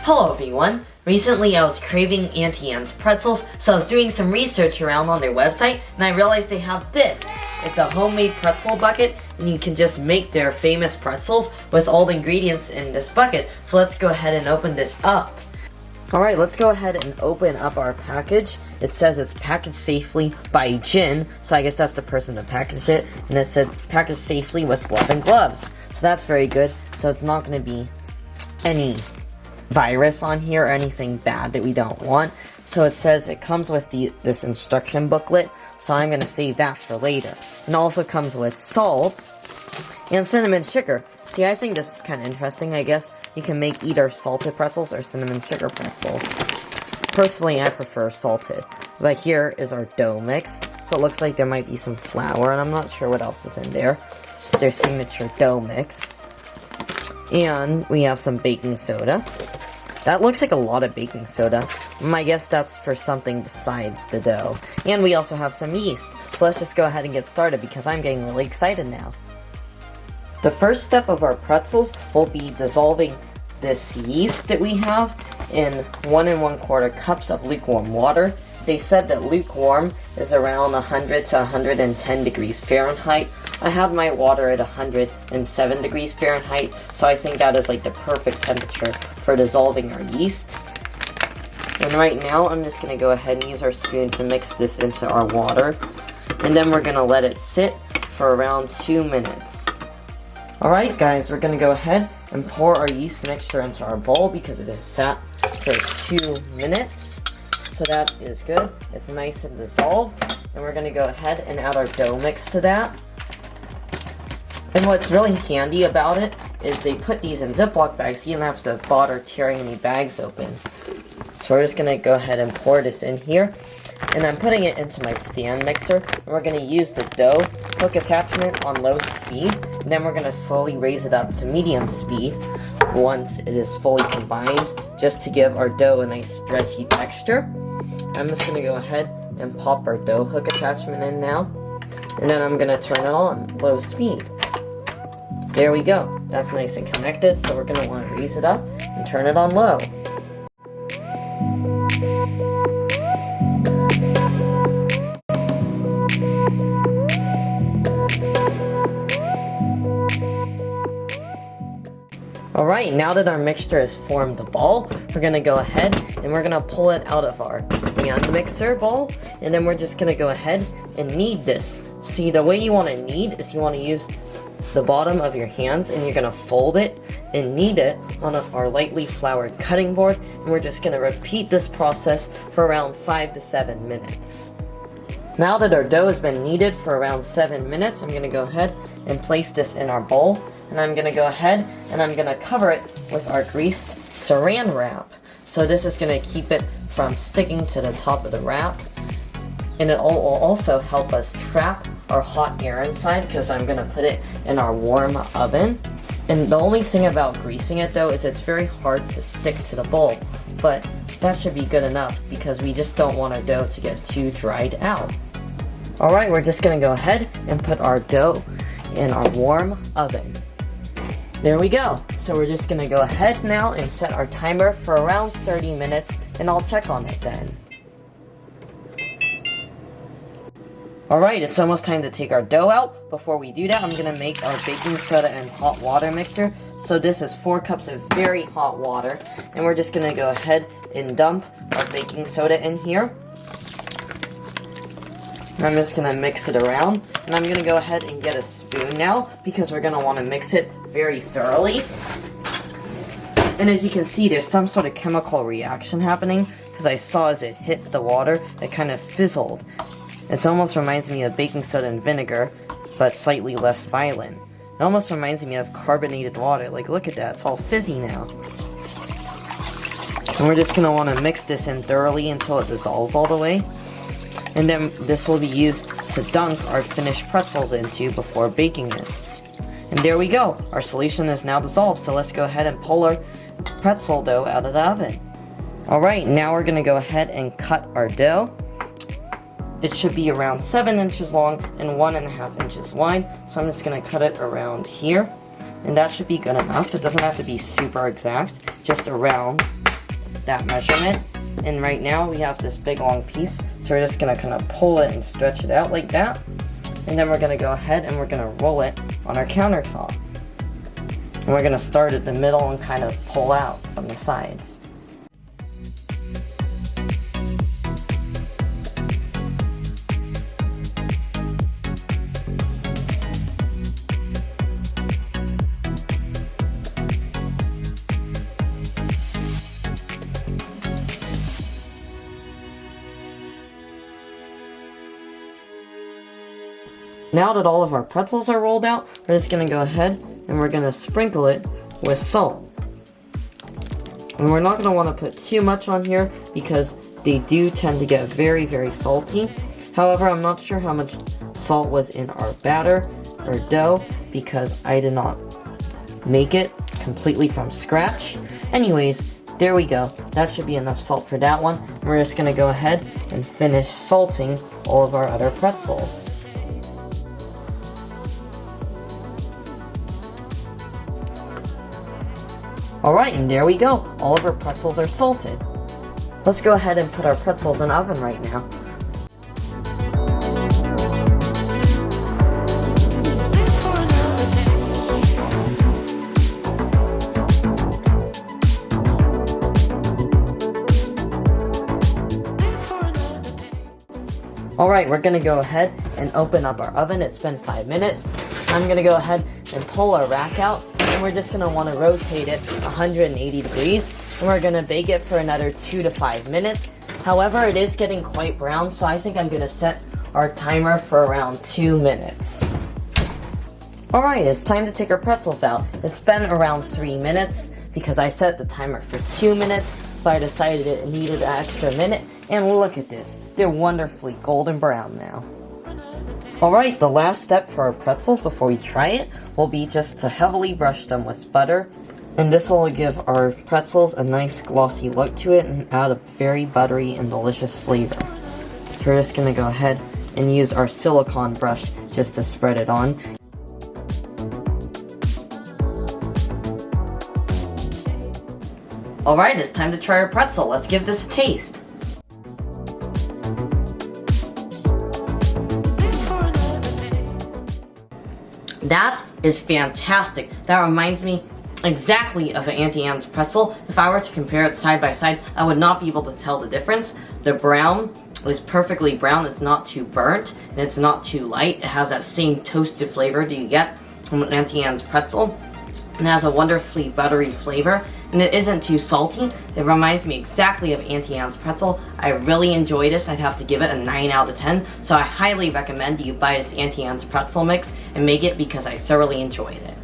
Hello everyone! Recently I was craving Auntie pretzels, so I was doing some research around on their website, and I realized they have this. It's a homemade pretzel bucket, and you can just make their famous pretzels with all the ingredients in this bucket. So let's go ahead and open this up. Alright, let's go ahead and open up our package. It says it's packaged safely by Jin, so I guess that's the person that packaged it, and it said packaged safely with love and gloves. So that's very good, so it's not going to be any virus on here or anything bad that we don't want. So it says it comes with this instruction booklet, so I'm going to save that for later. It also comes with salt and cinnamon sugar. See, I think this is kind of interesting. I guess you can make either salted pretzels or cinnamon sugar pretzels. Personally, I prefer salted. But here is our dough mix. So it looks like there might be some flour, and I'm not sure what else is in there. Their signature dough mix. And we have some baking soda. That looks like a lot of baking soda. I guess that's for something besides the dough. And we also have some yeast. So let's just go ahead and get started because I'm getting really excited now. The first step of our pretzels will be dissolving this yeast that we have in 1 1/4 cups of lukewarm water. They said that lukewarm is around 100 to 110 degrees Fahrenheit. I have my water at 107 degrees Fahrenheit, so I think that is like the perfect temperature for dissolving our yeast. And right now, I'm just going to go ahead and use our spoon to mix this into our water. And then we're going to let it sit for around 2 minutes. Alright guys, we're going to go ahead and pour our yeast mixture into our bowl because it has sat for 2 minutes. So that is good. It's nice and dissolved. And we're going to go ahead and add our dough mix to that. And what's really handy about it is they put these in Ziploc bags so you don't have to bother tearing any bags open. So we're just going to go ahead and pour this in here. And I'm putting it into my stand mixer. And we're going to use the dough hook attachment on low speed. And then we're going to slowly raise it up to medium speed once it is fully combined, just to give our dough a nice stretchy texture. I'm just going to go ahead and pop our dough hook attachment in now. And then I'm going to turn it on low speed. There we go. That's nice and connected, so we're going to want to raise it up and turn it on low. Alright, now that our mixture has formed the ball, we're going to go ahead and we're going to pull it out of our stand mixer bowl, and then we're just going to go ahead and knead this. See, the way you want to knead is you want to use the bottom of your hands, and you're going to fold it and knead it on our lightly floured cutting board, and we're just going to repeat this process for around 5 to 7 minutes. Now that our dough has been kneaded for around 7 minutes, I'm going to go ahead and place this in our bowl, and I'm going to go ahead and I'm going to cover it with our greased saran wrap. So this is going to keep it from sticking to the top of the wrap, and it will also help us trap our hot air inside because I'm going to put it in our warm oven. And the only thing about greasing it though is it's very hard to stick to the bowl, but that should be good enough because we just don't want our dough to get too dried out. Alright, we're just going to go ahead and put our dough in our warm oven. There we go. So we're just going to go ahead now and set our timer for around 30 minutes, and I'll check on it then. Alright, it's almost time to take our dough out. Before we do that, I'm going to make our baking soda and hot water mixture. So this is 4 cups of very hot water, and we're just going to go ahead and dump our baking soda in here. I'm just going to mix it around, and I'm going to go ahead and get a spoon now because we're going to want to mix it very thoroughly. And as you can see, there's some sort of chemical reaction happening because I saw as it hit the water, it kind of fizzled. It almost reminds me of baking soda and vinegar, but slightly less violent. It almost reminds me of carbonated water. Like, look at that, it's all fizzy now. And we're just going to want to mix this in thoroughly until it dissolves all the way. And then this will be used to dunk our finished pretzels into before baking it. And there we go, our solution is now dissolved, so let's go ahead and pull our pretzel dough out of the oven. Alright, now we're going to go ahead and cut our dough. It should be around 7 inches long and 1.5 inches wide. So I'm just going to cut it around here. And that should be good enough. It doesn't have to be super exact, just around that measurement. And right now we have this big long piece, so we're just gonna kind of pull it and stretch it out like that. And then we're gonna go ahead and we're gonna roll it on our countertop. And we're gonna start at the middle and kind of pull out from the sides. Now that all of our pretzels are rolled out, we're just gonna go ahead and we're gonna sprinkle it with salt. And we're not gonna wanna put too much on here because they do tend to get very, very salty. However, I'm not sure how much salt was in our batter or dough because I did not make it completely from scratch. Anyways, there we go. That should be enough salt for that one. We're just gonna go ahead and finish salting all of our other pretzels. Alright, and there we go. All of our pretzels are salted. Let's go ahead and put our pretzels in the oven right now. Alright, we're gonna go ahead and open up our oven. It's been 5 minutes. I'm gonna go ahead and pull our rack out. And we're just gonna wanna rotate it 180 degrees. And we're gonna bake it for another 2 to 5 minutes. However, it is getting quite brown, so I think I'm gonna set our timer for around 2 minutes. Alright, it's time to take our pretzels out. It's been around 3 minutes because I set the timer for 2 minutes, but I decided it needed an extra minute. And look at this, they're wonderfully golden brown now. Alright, the last step for our pretzels before we try it will be just to heavily brush them with butter. And this will give our pretzels a nice glossy look to it and add a very buttery and delicious flavor. So we're just going to go ahead and use our silicone brush just to spread it on. Alright, it's time to try our pretzel. Let's give this a taste. That is fantastic. That reminds me exactly of an Auntie Anne's pretzel. If I were to compare it side by side, I would not be able to tell the difference. The brown is perfectly brown. It's not too burnt, and it's not too light. It has that same toasted flavor that you get from an Auntie Anne's pretzel. And it has a wonderfully buttery flavor, and it isn't too salty. It reminds me exactly of Auntie Anne's pretzel. I really enjoy this. I'd have to give it a 9 out of 10. So I highly recommend you buy this Auntie Anne's pretzel mix and make it because I thoroughly enjoyed it.